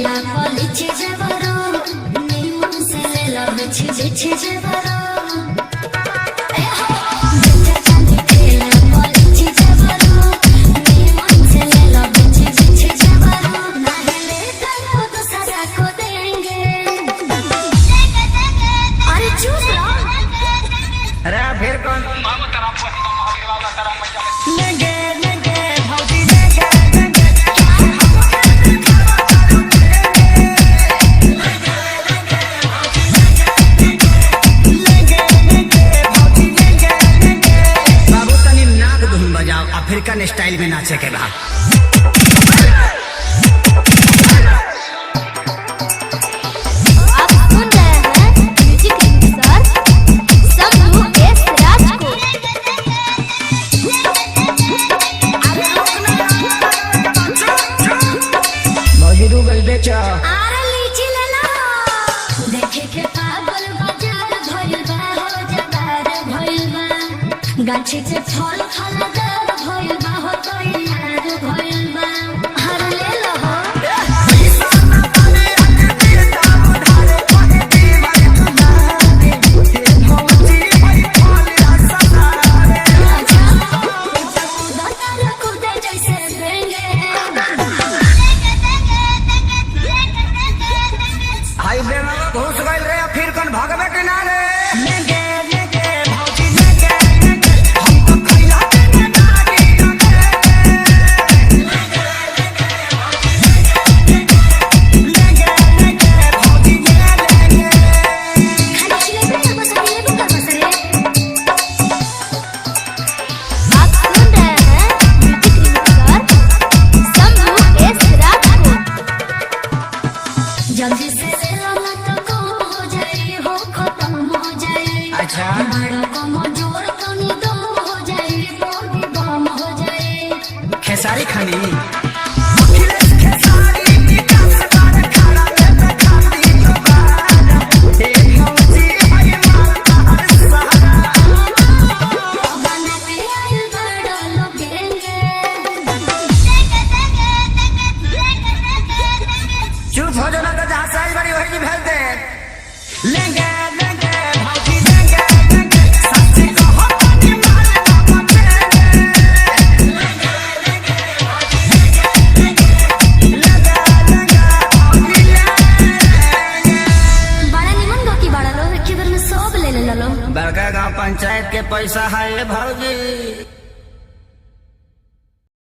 ठेला पलिचे जबरो निमन से लेला बिछे बिछे जबरो अरे फिर कौन बाबू तनी नाक धुन बजाओ अफ्रीकन स्टाइल में नाचे के बाद गाछी से फल फलदार भइल बा हो तैयार भइल बा हर ले लो हो हाई बेमा घुस गइल रे फिर कौन भगवे किनारे जल्दी से ले लो ना तो कम हो जाए हो खत्म हो जाए अच्छा बड़ा कम जोर कनी दम हो जाए बॉडी बम हो जाए खेसारी खानी चुप हो जाना तो जहाँ साइज बड़ी वही भेज दे लेंगे लेंगे भाजी लेंगे लेंगे सच्ची को हो पानी मारे ना पते लेंगे लेंगे भाजी लेंगे लेंगे लेंगे भाजी लेंगे बड़ा निमन गो की बड़ा लो एक बार में सब ले ले लो बड़का गांव पंचायत के पैसा है भौजी।